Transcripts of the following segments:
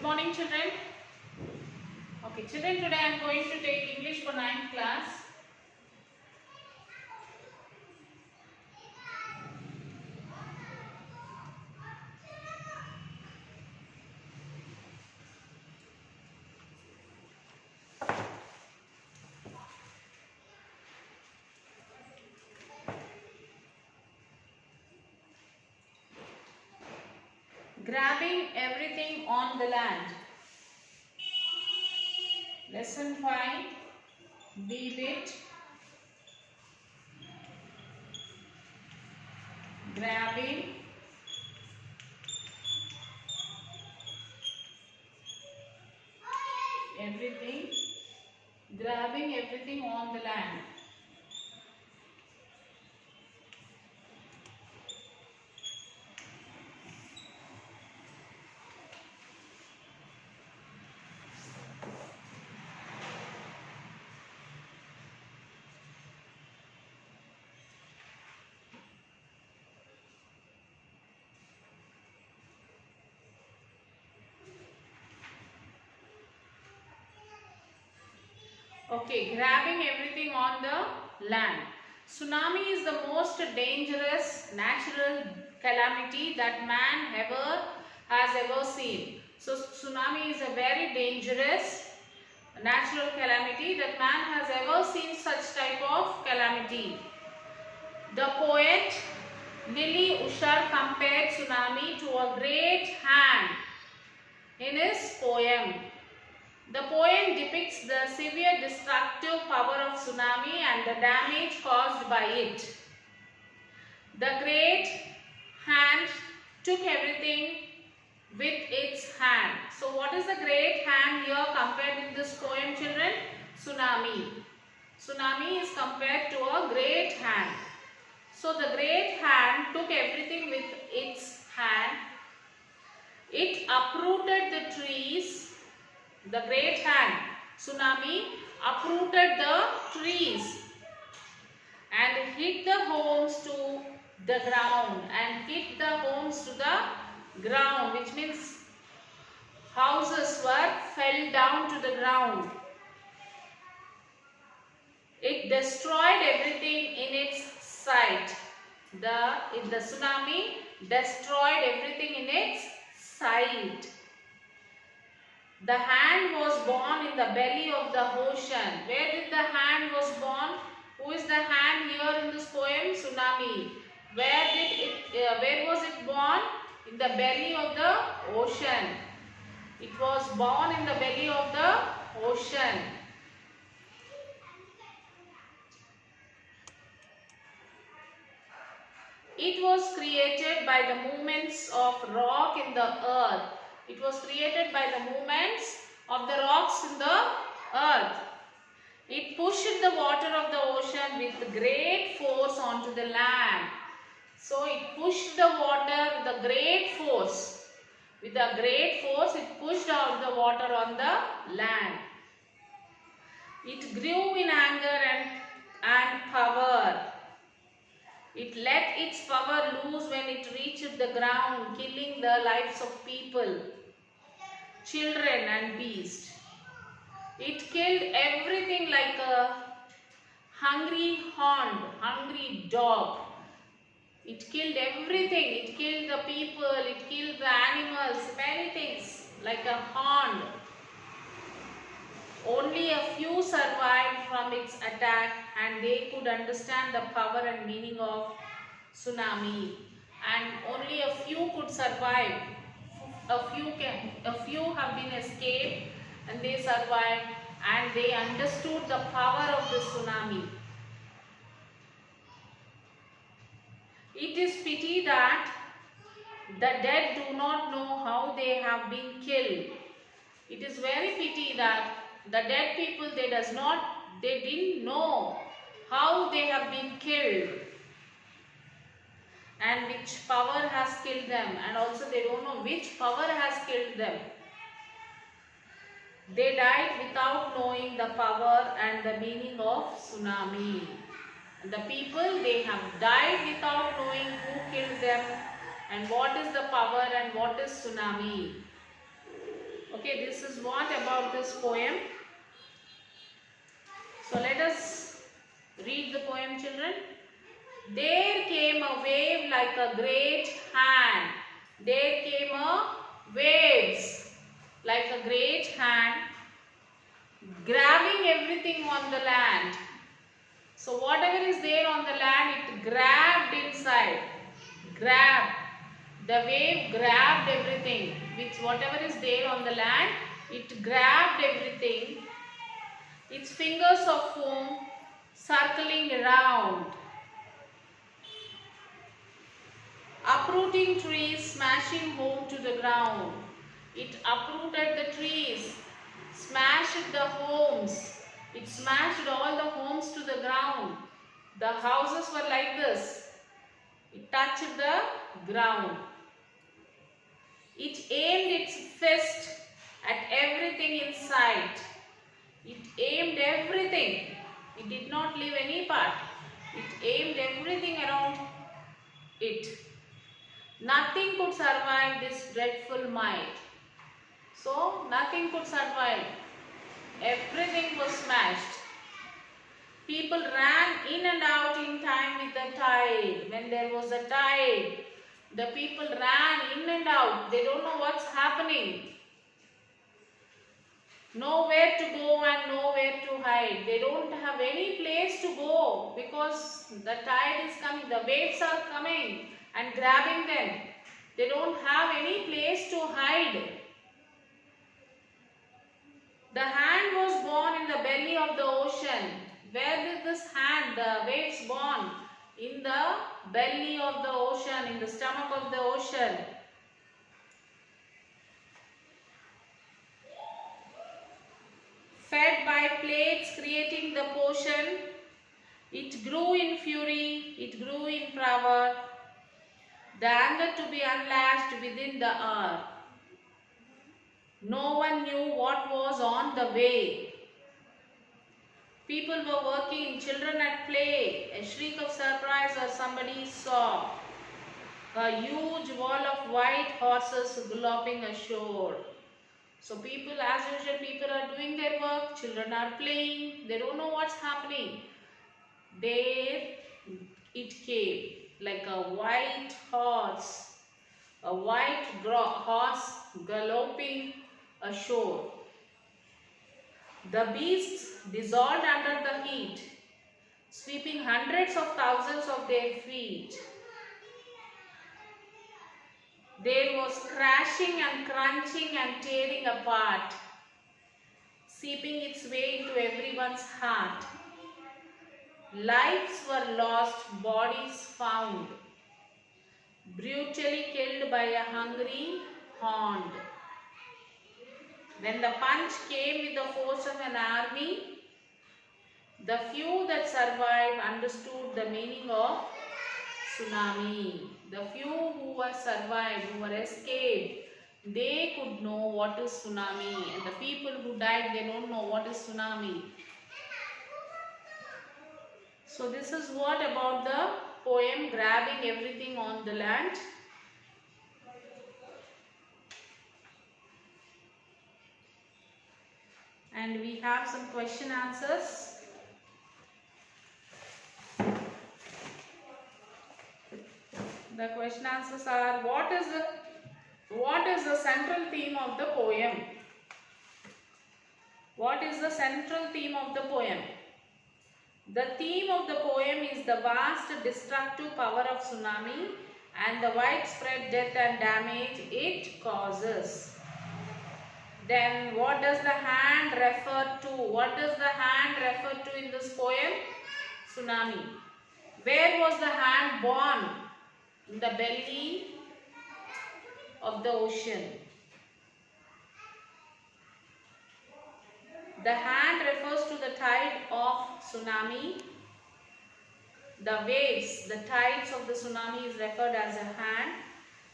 morning, children. Okay, children, today I am going to take English for 9th class. Grabbing everything on the land. Lesson 5. Be it. Grabbing everything. Grabbing everything on the land. Okay, grabbing everything on the land. Tsunami is the most dangerous natural calamity that man has ever seen. So tsunami is a very dangerous natural calamity that man has ever seen such type of calamity. The poet Lily Ushar compared tsunami to a great hand in his poem. The poem depicts the severe destructive power of tsunami and the damage caused by it. The great hand took everything with its hand. So what is the great hand here compared in this poem, children? Tsunami. Tsunami is compared to a great hand. So the great hand took everything with its hand. It uprooted the trees. The great hand, tsunami, uprooted the trees and hit the homes to the ground which means houses fell down to the ground. It destroyed everything in its sight. The tsunami destroyed everything in its sight. The hand was born in the belly of the ocean. Where did the hand was born? Who is the hand here in this poem? Tsunami. Where was it born? In the belly of the ocean. It was born in the belly of the ocean. It was created by the movements of rock in the earth. It was created by the movements of the rocks in the earth. It pushed the water of the ocean with great force onto the land. So it pushed the water with a great force. With a great force, it pushed out the water on the land. It grew in anger and power. It let its power loose when it reached the ground, killing the lives of people, children and beasts. It killed everything like a hungry dog. It killed everything. It killed the people, it killed the animals, many things like a hound. Only a few survived from its attack and they could understand the power and meaning of tsunami. And only a few could survive. A few have been escaped and they survived and they understood the power of the tsunami. It is pity that the dead do not know how they have been killed. It is very pity that the dead people, they didn't know how they have been killed and which power has killed them, and also they don't know which power has killed them. They died without knowing the power and the meaning of tsunami. The people, they have died without knowing who killed them and what is the power and what is tsunami. Okay, this is what about this poem. So let us read the poem, children. There came a wave like a great hand. There came a waves like a great hand, grabbing everything on the land. So whatever is there on the land, it grabbed inside. Grabbed. The wave grabbed everything. Which whatever is there on the land, it grabbed everything. Its fingers of foam circling around. Uprooting trees, smashing home to the ground. It uprooted the trees, smashed the homes. It smashed all the homes to the ground. The houses were like this. It touched the ground. It aimed its fist at everything in sight. It aimed everything. It did not leave any part. It aimed everything around it. Nothing could survive this dreadful might. So, nothing could survive. Everything was smashed. People ran in and out in time with the tide. When there was a tide, the people ran in and out. They don't know what's happening. Nowhere to go and nowhere to hide. They don't have any place to go because the tide is coming. The waves are coming and grabbing them. They don't have any place to hide. The hand was born in the belly of the ocean. Where did this hand, the waves born? In the belly of the ocean, in the stomach of the ocean. Fed by plagues creating the potion, it grew in fury, it grew in power. The anger to be unlatched within the hour. No one knew what was on the way. People were working, children at play, a shriek of surprise or somebody saw a huge wall of white horses galloping ashore. So people, as usual, people are doing their work, children are playing, they don't know what's happening. There it came like a white horse galloping ashore. The beasts dissolved under the heat, sweeping hundreds of thousands of their feet. There was crashing and crunching and tearing apart, seeping its way into everyone's heart. Lives were lost, bodies found, brutally killed by a hungry hound. When the punch came with the force of an army, the few that survived understood the meaning of tsunami. The few who were survived, who were escaped, they could know what is tsunami. And the people who died, they don't know what is tsunami. So this is what about the poem Grabbing Everything on the Land. And we have some question answers. The question answers are, what is the central theme of the poem? What is the central theme of the poem? The theme of the poem is the vast destructive power of tsunami and the widespread death and damage it causes. Then what does the hand refer to? What does the hand refer to in this poem? Tsunami. Where was the hand born? In the belly of the ocean. The hand refers to the tide of tsunami. The waves, the tides of the tsunami is referred as a hand.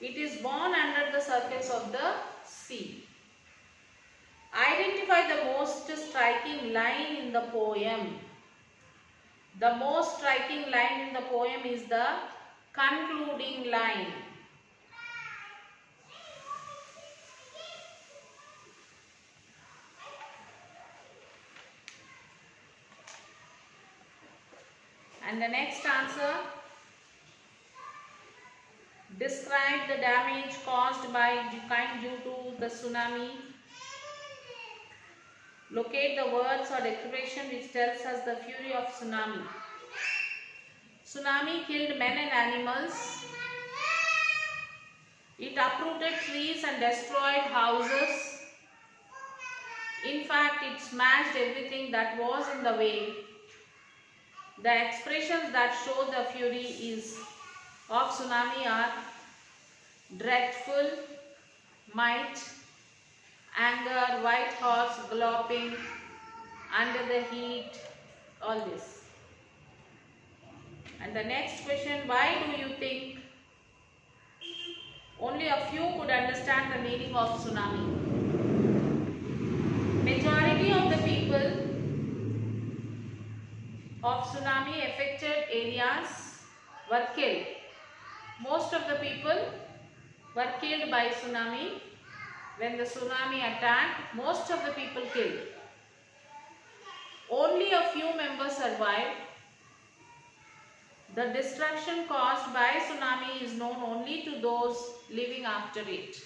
It is born under the surface of the sea. Identify the most striking line in the poem. The most striking line in the poem is the concluding line. And the next answer, describe the damage caused by kind due to the tsunami. Locate the words or declaration which tells us the fury of tsunami. Tsunami killed men and animals. It uprooted trees and destroyed houses. In fact, it smashed everything that was in the way. The expressions that show the fury of tsunami are dreadful, might, anger, white horse galloping, under the heat, all this. And the next question, why do you think only a few could understand the meaning of tsunami? Majority of the people of tsunami affected areas were killed. Most of the people were killed by tsunami. When the tsunami attacked, most of the people killed. Only a few members survived. The destruction caused by tsunami is known only to those living after it.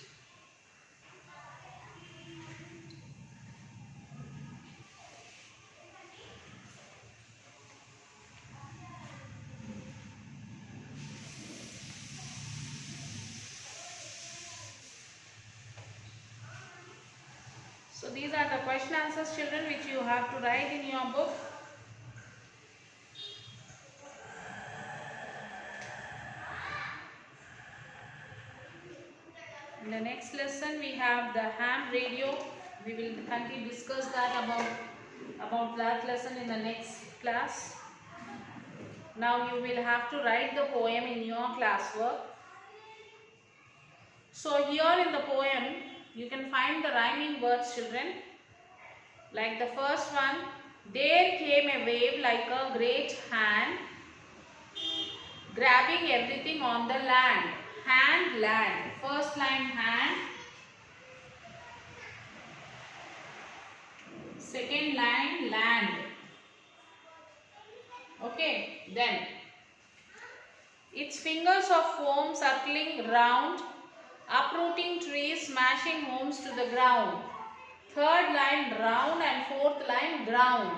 So these are the question answers, children, which you have to write in your book. In the next lesson, we have the ham radio. We will continue discuss that about that lesson in the next class. Now you will have to write the poem in your classwork. So here in the poem, you can find the rhyming words, children. Like the first one, there came a wave like a great hand, grabbing everything on the land. Hand, land. First line, hand. Second line, land. Okay, then its fingers of foam circling round, uprooting trees, smashing homes to the ground. Third line, round, and fourth line, ground.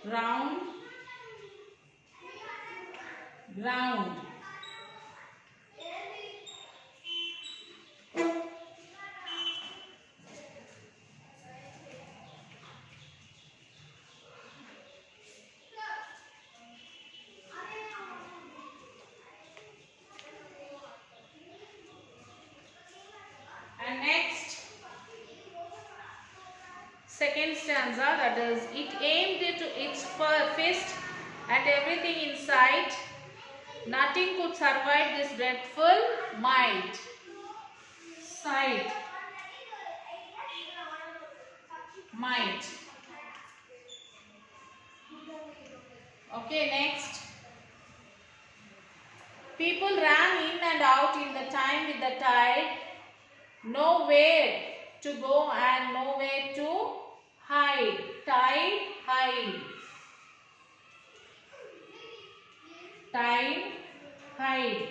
Round, ground. And next, second stanza, that is, it aimed into its fist at everything in sight. Nothing could survive this dreadful might. Sight. Might. Okay, next. People ran in and out in the time with the tide. Nowhere to go and nowhere to hide. Tide, hide. Tide, hide.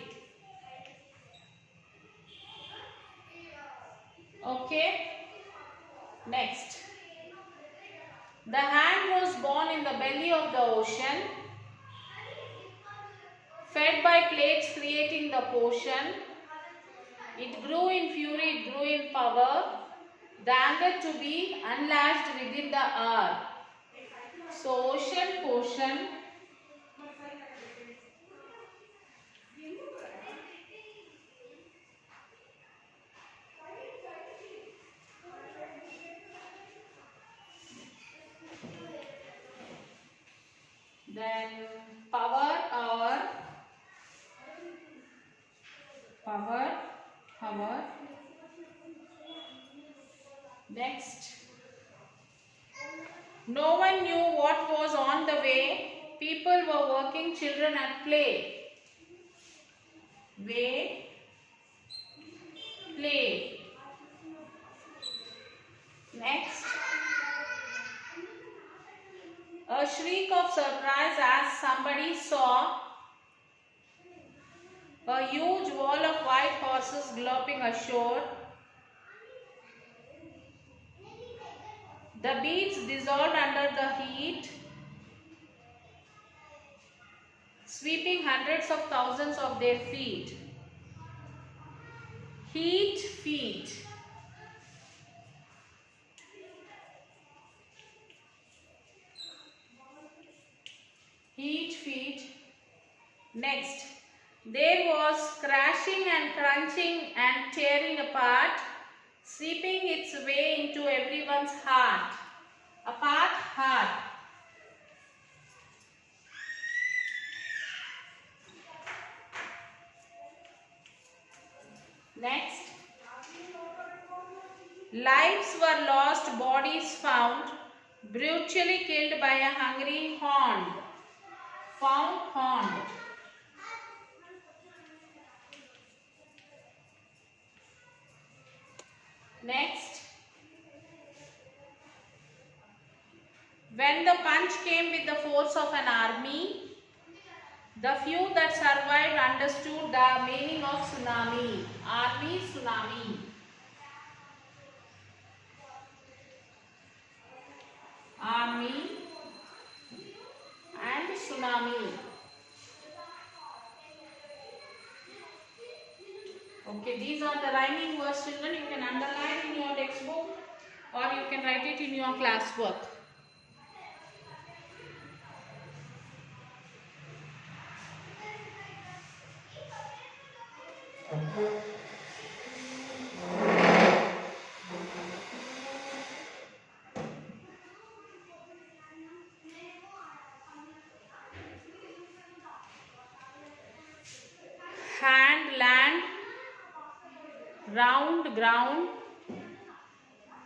Okay. Next. The hand was born in the belly of the ocean, fed by plates creating the potion. It grew in fury, it grew in power, the anger to be unlatched within the hour. So ocean, potion. Then power, hour. Power, hour. Next. No one knew what was on the way. People were working, children at play. Way, play. Next. A shriek of surprise as somebody saw a huge wall of white horses galloping ashore. The beads dissolved under the heat, sweeping hundreds of thousands of their feet. Heat, feet. Heat, feet. Next, there was crashing and crunching and tearing apart, seeping its way into everyone's heart. Apart, heart. Next, lives were lost, bodies found, brutally killed by a hungry hound. Found, hound. Next, when the punch came with the force of an army, the few that survived understood the meaning of tsunami. Army, tsunami. Army and tsunami. Okay, these are the rhyming words, children. You can underline in your textbook or you can write it in your classwork. Hand, land, round, ground,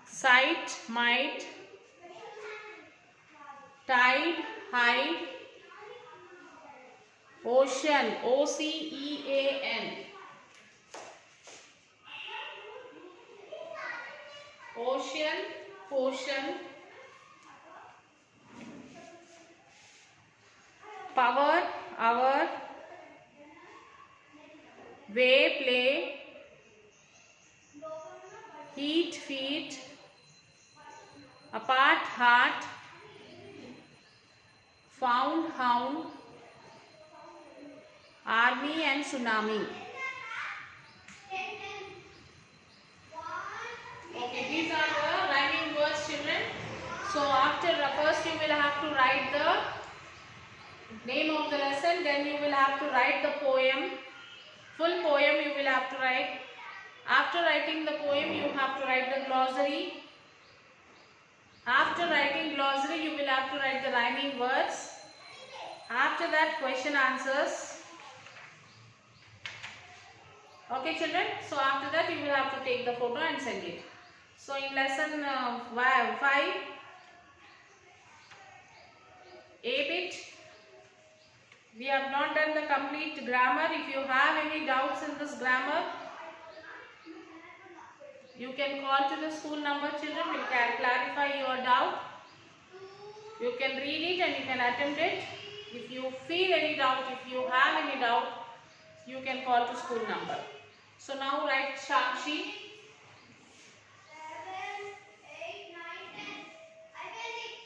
sight, might, tide, hide, ocean, O-C-E-A-N, ocean, potion, power, hour, way, play, heat, feet, apart, heart, found, hound, army and tsunami. Okay, these are the rhyming words, children. So after first you will have to write the name of the lesson, then you will have to write the poem. Full poem you will have to write. After writing the poem, you have to write the glossary. After writing glossary, you will have to write the rhyming words. After that, question answers. Okay, children. So after that, you will have to take the photo and send it. So in lesson 5, A bit, we have not done the complete grammar. If you have any doubts in this grammar, you can call to the school number, children. We can clarify your doubt. You can read it and you can attempt it. If you feel any doubt, if you have any doubt, you can call to school number. So now write Sakshi. 7, 8, 9, 10. I will read.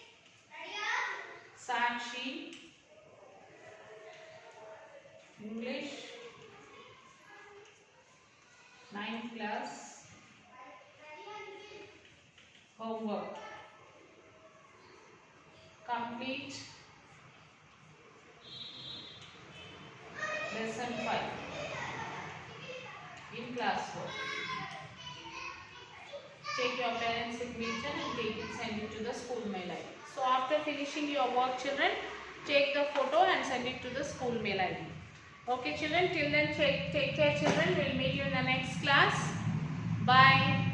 Sakshi. English. 9 class. Homework. Complete. Lesson 5. In class work. Take your parents' signature and take it, send it to the school mail ID. So after finishing your work, children, take the photo and send it to the school mail ID. Okay, children, till then take care, children. We'll meet you in the next class. Bye.